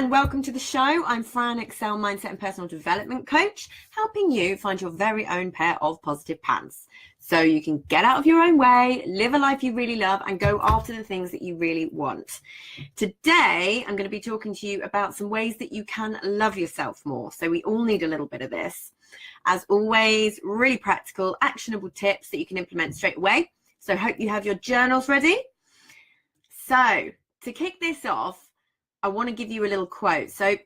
and welcome to the show. I'm Fran, Excell Mindset and Personal Development Coach, helping you find your very own pair of positive pants so you can get out of your own way, live a life you really love, and go after the things that you really want. Today, I'm going to be talking to you about some ways that you can love yourself more. So we all need a little bit of this. As always, really practical, actionable tips that you can implement straight away. So I hope you have your journals ready. So to kick this off, I want to give you a little quote. So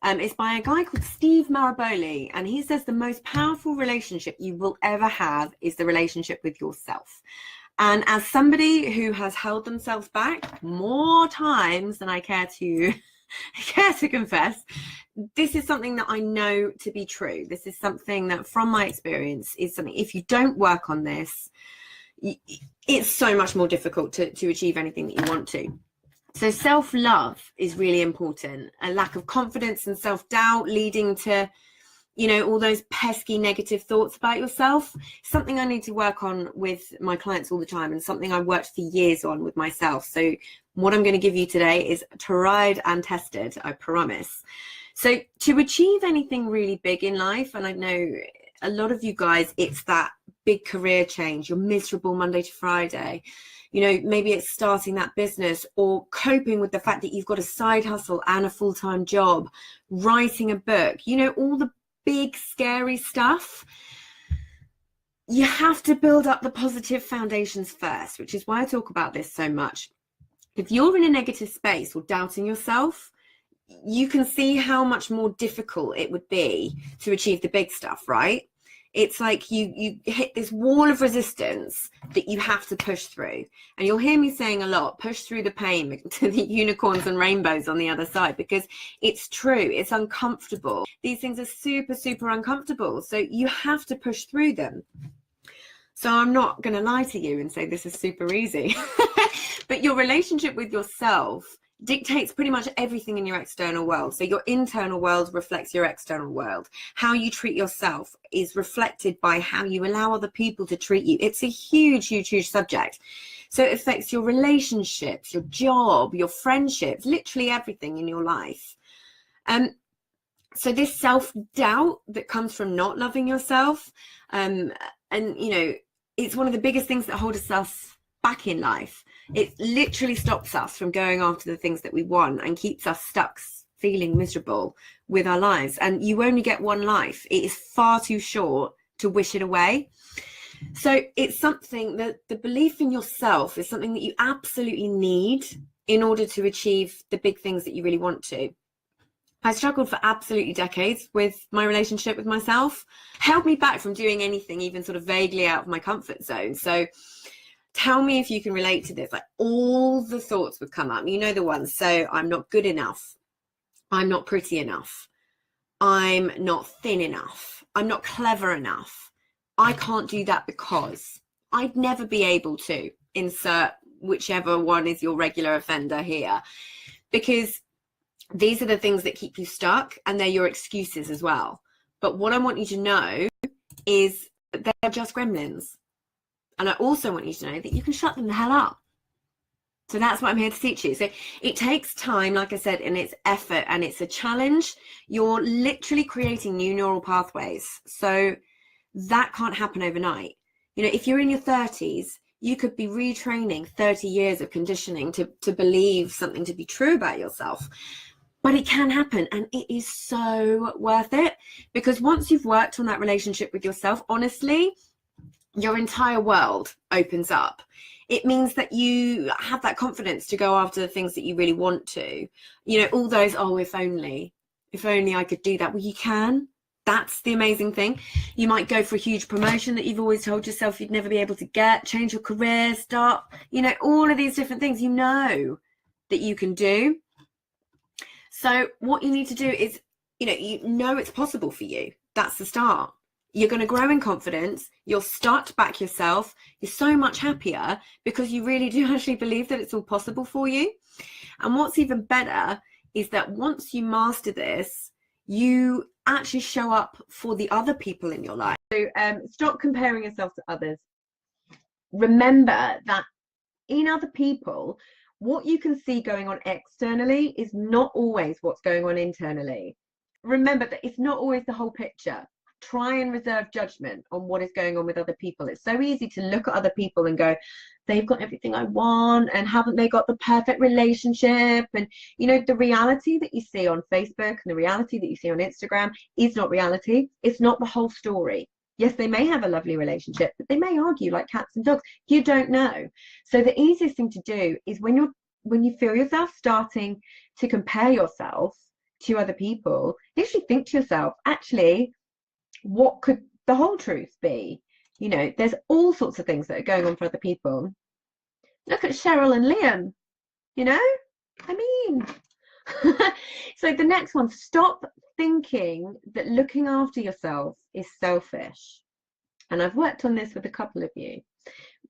it's by a guy called Steve Maraboli, and he says the most powerful relationship you will ever have is the relationship with yourself. And as somebody who has held themselves back more times than I care to confess, this is something that I know to be true. This is something that, from my experience, is something, if you don't work on this, it's so much more difficult to achieve anything that you want to. So self-love is really important. A lack of confidence and self-doubt leading to, all those pesky negative thoughts about yourself. Something I need to work on with my clients all the time, and something I worked for years on with myself. So what I'm going to give you today is tried and tested, I promise. So to achieve anything really big in life, and I know a lot of you guys, it's that big career change. You're miserable Monday to Friday. Maybe it's starting that business, or coping with the fact that you've got a side hustle and a full-time job, writing a book, all the big, scary stuff. You have to build up the positive foundations first, which is why I talk about this so much. If you're in a negative space or doubting yourself, you can see how much more difficult it would be to achieve the big stuff, right? It's like you hit this wall of resistance that you have to push through. And you'll hear me saying a lot, push through the pain to the unicorns and rainbows on the other side, because it's true. It's uncomfortable. These things are super, super uncomfortable. So you have to push through them. So I'm not going to lie to you and say this is super easy. But your relationship with yourself dictates pretty much everything in your external world. So your internal world reflects your external world. How you treat yourself is reflected by how you allow other people to treat you. It's a huge, huge, huge subject. So it affects your relationships, your job, your friendships, literally everything in your life. So this self-doubt that comes from not loving yourself, it's one of the biggest things that hold us back in life. It literally stops us from going after the things that we want and keeps us stuck feeling miserable with our lives. And you only get one life. It is far too short to wish it away. So it's something that the belief in yourself is something that you absolutely need in order to achieve the big things that you really want to. I struggled for absolutely decades with my relationship with myself, held me back from doing anything even sort of vaguely out of my comfort zone. So tell me if you can relate to this. Like, all the thoughts would come up. The ones. So I'm not good enough. I'm not pretty enough. I'm not thin enough. I'm not clever enough. I can't do that because I'd never be able to. Insert whichever one is your regular offender here. Because these are the things that keep you stuck, and they're your excuses as well. But what I want you to know is that they're just gremlins. And I also want you to know that you can shut them the hell up. So that's what I'm here to teach you. So it takes time, like I said, and it's effort, and it's a challenge. You're literally creating new neural pathways. So that can't happen overnight. If you're in your 30s, you could be retraining 30 years of conditioning to believe something to be true about yourself. But it can happen, and it is so worth it, because once you've worked on that relationship with yourself, honestly, your entire world opens up. It means that you have that confidence to go after the things that you really want to. All those, if only I could do that. Well, you can. That's the amazing thing. You might go for a huge promotion that you've always told yourself you'd never be able to get, change your career, start, all of these different things that you can do. So what you need to do is, it's possible for you. That's the start. You're going to grow in confidence. You'll start to back yourself. You're so much happier because you really do actually believe that it's all possible for you. And what's even better is that once you master this, you actually show up for the other people in your life. So stop comparing yourself to others. Remember that in other people, What you can see going on externally is not always what's going on internally. Remember that it's not always the whole picture. Try and reserve judgment on what is going on with other people. It's so easy to look at other people and go, they've got everything I want, and haven't they got the perfect relationship? And you know, the reality that you see on Facebook and the reality that you see on Instagram is not reality. It's not the whole story. Yes, they may have a lovely relationship, but they may argue like cats and dogs. You don't know. So the easiest thing to do is when you feel yourself starting to compare yourself to other people, actually think to yourself, actually, what could the whole truth be? You know, there's all sorts of things that are going on for other people. Look at Cheryl and Liam, you know? I mean, so the next one, stop thinking that looking after yourself is selfish. And I've worked on this with a couple of you.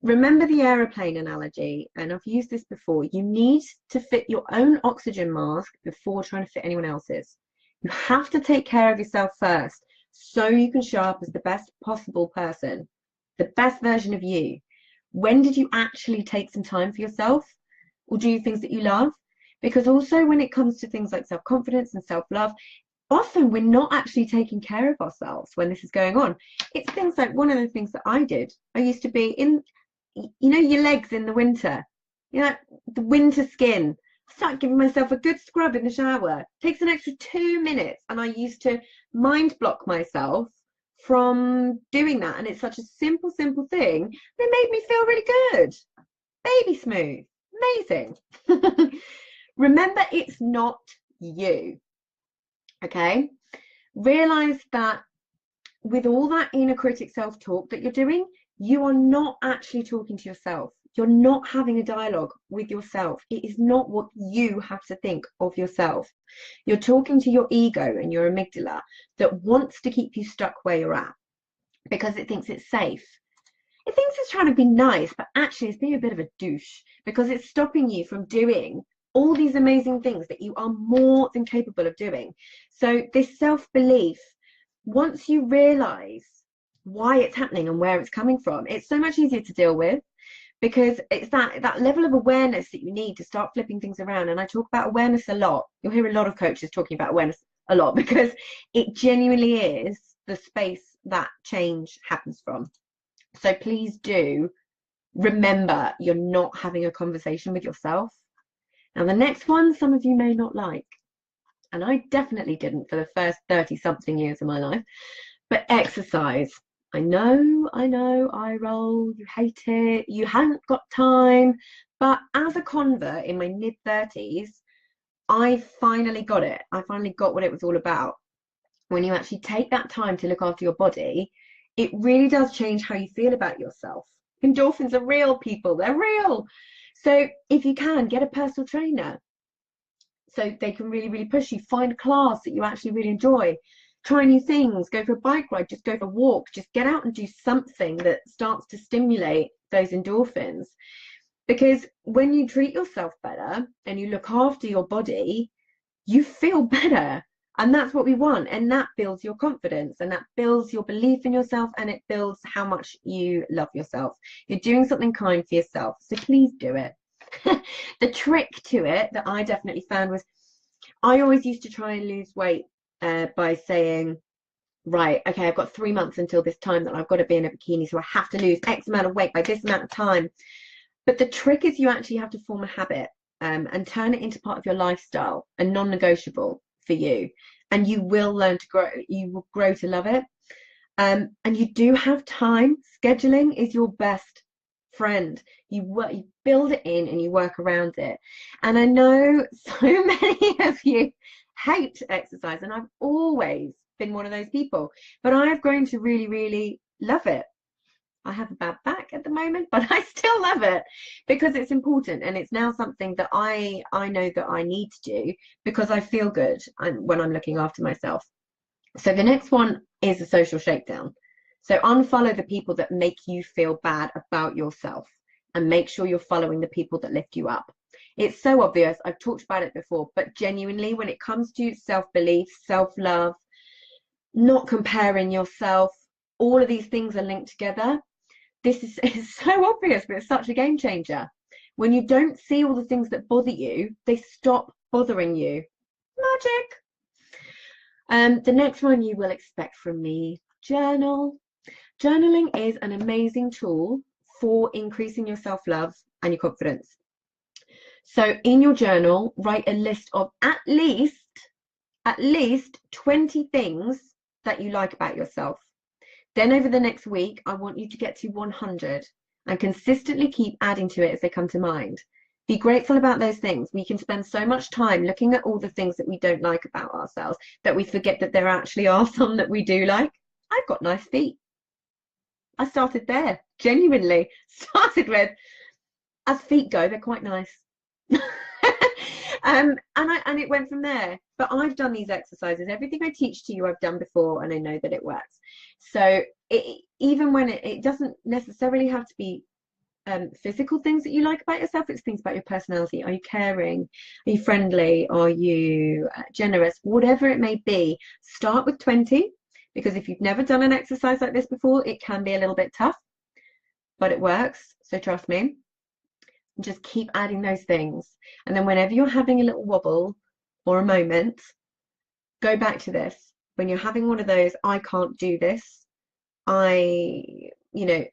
Remember the aeroplane analogy, and I've used this before. You need to fit your own oxygen mask before trying to fit anyone else's. You have to take care of yourself first so you can show up as the best possible person, the best version of you. When did you actually take some time for yourself or do things that you love? Because also when it comes to things like self-confidence and self-love, often we're not actually taking care of ourselves when this is going on. It's things like, one of the things that I did, I used to be in, you know, your legs in the winter, you know, the winter skin. I started giving myself a good scrub in the shower. It takes an extra 2 minutes, and I used to mind block myself from doing that. And it's such a simple thing. It made me feel really good. Baby smooth. Amazing. Remember, it's not you. Okay? Realize that with all that inner critic self-talk that you're doing, you are not actually talking to yourself. You're not having a dialogue with yourself. It is not what you have to think of yourself. You're talking to your ego and your amygdala that wants to keep you stuck where you're at because it thinks it's safe. It thinks it's trying to be nice, but actually it's being a bit of a douche because it's stopping you from doing all these amazing things that you are more than capable of doing. So this self-belief, once you realize why it's happening and where it's coming from, it's so much easier to deal with, because it's that level of awareness that you need to start flipping things around. And I talk about awareness a lot. You'll hear a lot of coaches talking about awareness a lot because it genuinely is the space that change happens from. So please do remember, you're not having a conversation with yourself. Now the next one, some of you may not like, and I definitely didn't for the first 30-something years of my life, but exercise. I know, eye roll, you hate it, you hadn't got time, but as a convert in my mid-30s, I finally got it. I finally got what it was all about. When you actually take that time to look after your body, it really does change how you feel about yourself. Endorphins are real, people, they're real. So if you can, get a personal trainer so they can really push you. Find a class that you actually really enjoy. Try new things, go for a bike ride, just go for a walk, just get out and do something that starts to stimulate those endorphins. Because when you treat yourself better and you look after your body, you feel better. And that's what we want. And that builds your confidence, and that builds your belief in yourself, and it builds how much you love yourself. You're doing something kind for yourself. So please do it. The trick to it that I definitely found was, I always used to try and lose weight by saying, right, okay, I've got 3 months until this time that I've got to be in a bikini, so I have to lose X amount of weight by this amount of time. But the trick is you actually have to form a habit and turn it into part of your lifestyle, a non-negotiable for you, and you will learn to grow. You will grow to love it. And you do have time. Scheduling is your best friend. You build it in and you work around it. And I know so many of you hate exercise, and I've always been one of those people, but I've grown to really love it. I have a bad back at the moment, but I still love it because it's important, and it's now something that I know that I need to do because I feel good when I'm looking after myself. So the next one is a social shakedown. So unfollow the people that make you feel bad about yourself, and make sure you're following the people that lift you up. It's so obvious, I've talked about it before, but genuinely when it comes to self-belief, self-love, not comparing yourself, all of these things are linked together. This is so obvious, but it's such a game changer. When you don't see all the things that bother you, they stop bothering you. Magic. The next one you will expect from me, journal. Journaling is an amazing tool for increasing your self-love and your confidence. So in your journal, write a list of at least 20 things that you like about yourself. Then over the next week, I want you to get to 100 and consistently keep adding to it as they come to mind. Be grateful about those things. We can spend so much time looking at all the things that we don't like about ourselves that we forget that there actually are some that we do like. I've got nice feet. I started there, genuinely started with, as feet go, they're quite nice. And it went from there. But I've done these exercises. Everything I teach to you, I've done before, and I know that it works. So even when it doesn't necessarily have to be physical things that you like about yourself, it's things about your personality. Are you caring? Are you friendly? Are you generous? Whatever it may be, start with 20, because if you've never done an exercise like this before, it can be a little bit tough, but it works. So trust me. Just keep adding those things. And then whenever you're having a little wobble or a moment, go back to this. When you're having one of those, I can't do this,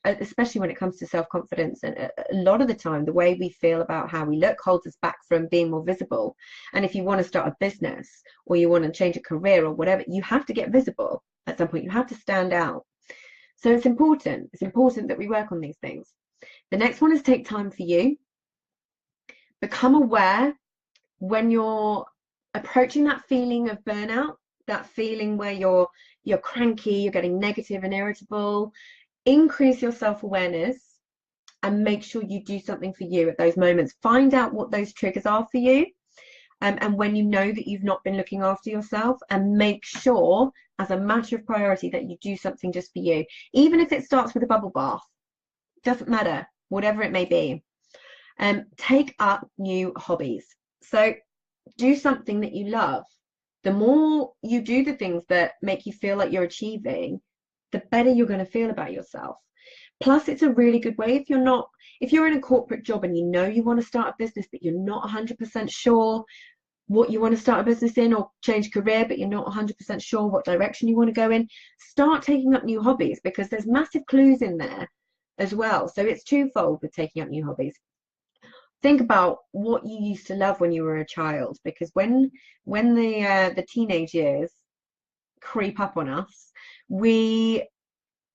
especially when it comes to self-confidence, and a lot of the time the way we feel about how we look holds us back from being more visible. And if you want to start a business or you want to change a career or whatever, you have to get visible at some point. You have to stand out. So it's important that we work on these things. The next one is take time for you. Become aware when you're approaching that feeling of burnout, that feeling where you're cranky, you're getting negative and irritable. Increase your self-awareness and make sure you do something for you at those moments. Find out what those triggers are for you, and when you know that you've not been looking after yourself, and make sure as a matter of priority that you do something just for you. Even if it starts with a bubble bath, doesn't matter, whatever it may be. Take up new hobbies. So do something that you love. The more you do the things that make you feel like you're achieving, the better you're going to feel about yourself. Plus, it's a really good way if you're in a corporate job and you know you want to start a business, but you're not 100% sure what you want to start a business in, or change career, but you're not 100% sure what direction you want to go in. Start taking up new hobbies, because there's massive clues in there as well. So it's twofold with taking up new hobbies. Think about what you used to love when you were a child, because when the teenage years creep up on us, we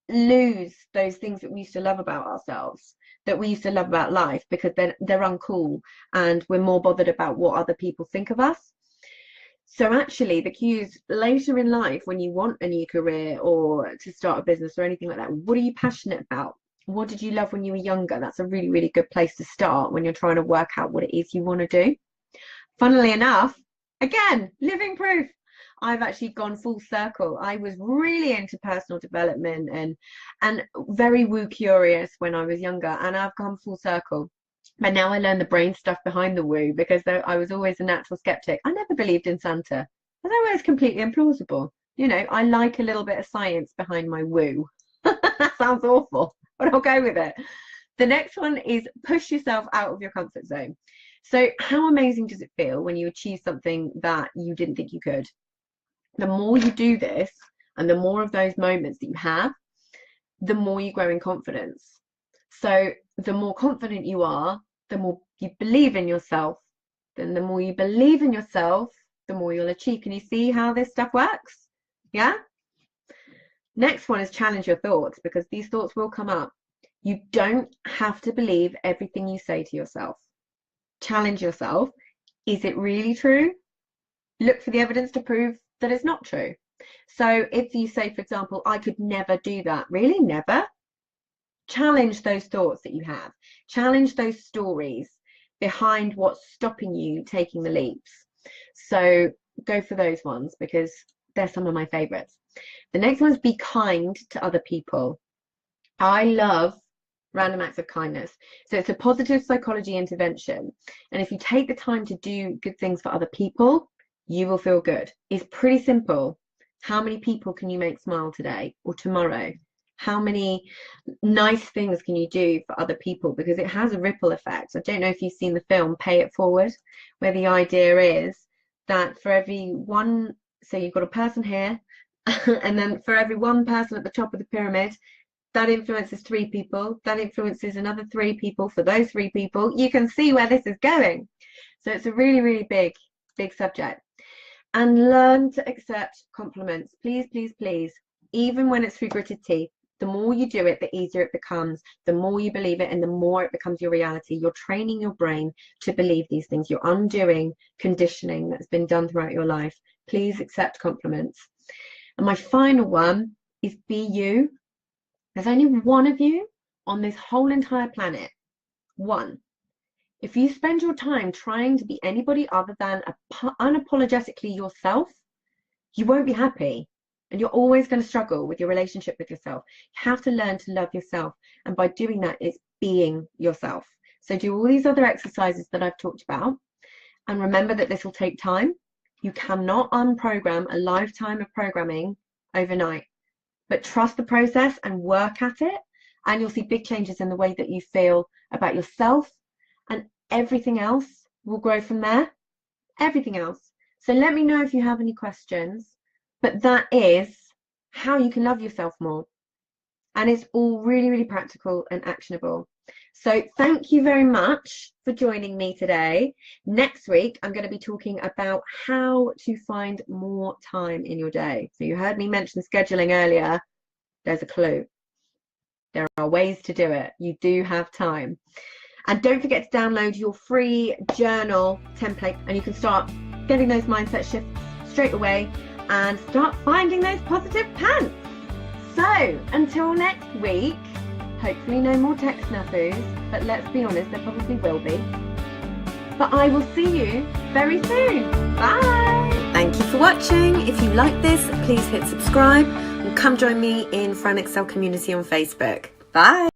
lose those things that we used to love about ourselves, that we used to love about life, because they're uncool and we're more bothered about what other people think of us. So actually the cues later in life, when you want a new career or to start a business or anything like that, what are you passionate about? What did you love when you were younger? That's a really, really good place to start when you're trying to work out what it is you want to do. Funnily enough, again, living proof, I've actually gone full circle. I was really into personal development and very woo curious when I was younger, and I've gone full circle. But now I learn the brain stuff behind the woo, because I was always a natural skeptic. I never believed in Santa. I thought it was completely implausible. I like a little bit of science behind my woo. That sounds awful, but I'll go with it. The next one is push yourself out of your comfort zone. So how amazing does it feel when you achieve something that you didn't think you could? The more you do this, and the more of those moments that you have, the more you grow in confidence. So the more confident you are, the more you believe in yourself. Then the more you believe in yourself, the more you'll achieve. Can you see how this stuff works? Yeah? Next one is challenge your thoughts, because these thoughts will come up. You don't have to believe everything you say to yourself. Challenge yourself. Is it really true? Look for the evidence to prove that it's not true. So if you say, for example, I could never do that. Really? Never? Challenge those thoughts that you have. Challenge those stories behind what's stopping you taking the leaps. So go for those ones, because they're some of my favorites. The next one is be kind to other people. I love random acts of kindness. So it's a positive psychology intervention. And if you take the time to do good things for other people, you will feel good. It's pretty simple. How many people can you make smile today or tomorrow? How many nice things can you do for other people? Because it has a ripple effect. I don't know if you've seen the film Pay It Forward, where the idea is that for every one, so you've got a person here, and then for every one person at the top of the pyramid, that influences 3 people, that influences another 3 people. For those 3 people, you can see where this is going. So it's a really, really big subject. And learn to accept compliments. Please, please, please. Even when it's through gritted teeth, the more you do it, the easier it becomes, the more you believe it, and the more it becomes your reality. You're training your brain to believe these things. You're undoing conditioning that's been done throughout your life. Please accept compliments. And my final one is be you. There's only one of you on this whole entire planet. One. If you spend your time trying to be anybody other than unapologetically yourself, you won't be happy. And you're always going to struggle with your relationship with yourself. You have to learn to love yourself. And by doing that, it's being yourself. So do all these other exercises that I've talked about. And remember that this will take time. You cannot unprogram a lifetime of programming overnight. But trust the process and work at it. And you'll see big changes in the way that you feel about yourself. And everything else will grow from there. Everything else. So let me know if you have any questions. But that is how you can love yourself more. And it's all really, really practical and actionable. So thank you very much for joining me today. Next week, I'm going to be talking about how to find more time in your day. So you heard me mention scheduling earlier. There's a clue. There are ways to do it. You do have time. And don't forget to download your free journal template, and you can start getting those mindset shifts straight away and start finding those positive pants. So until next week, hopefully no more tech snafus, but let's be honest, there probably will be. But I will see you very soon. Bye. Thank you for watching. If you like this, please hit subscribe and come join me in Fran Excell community on Facebook. Bye.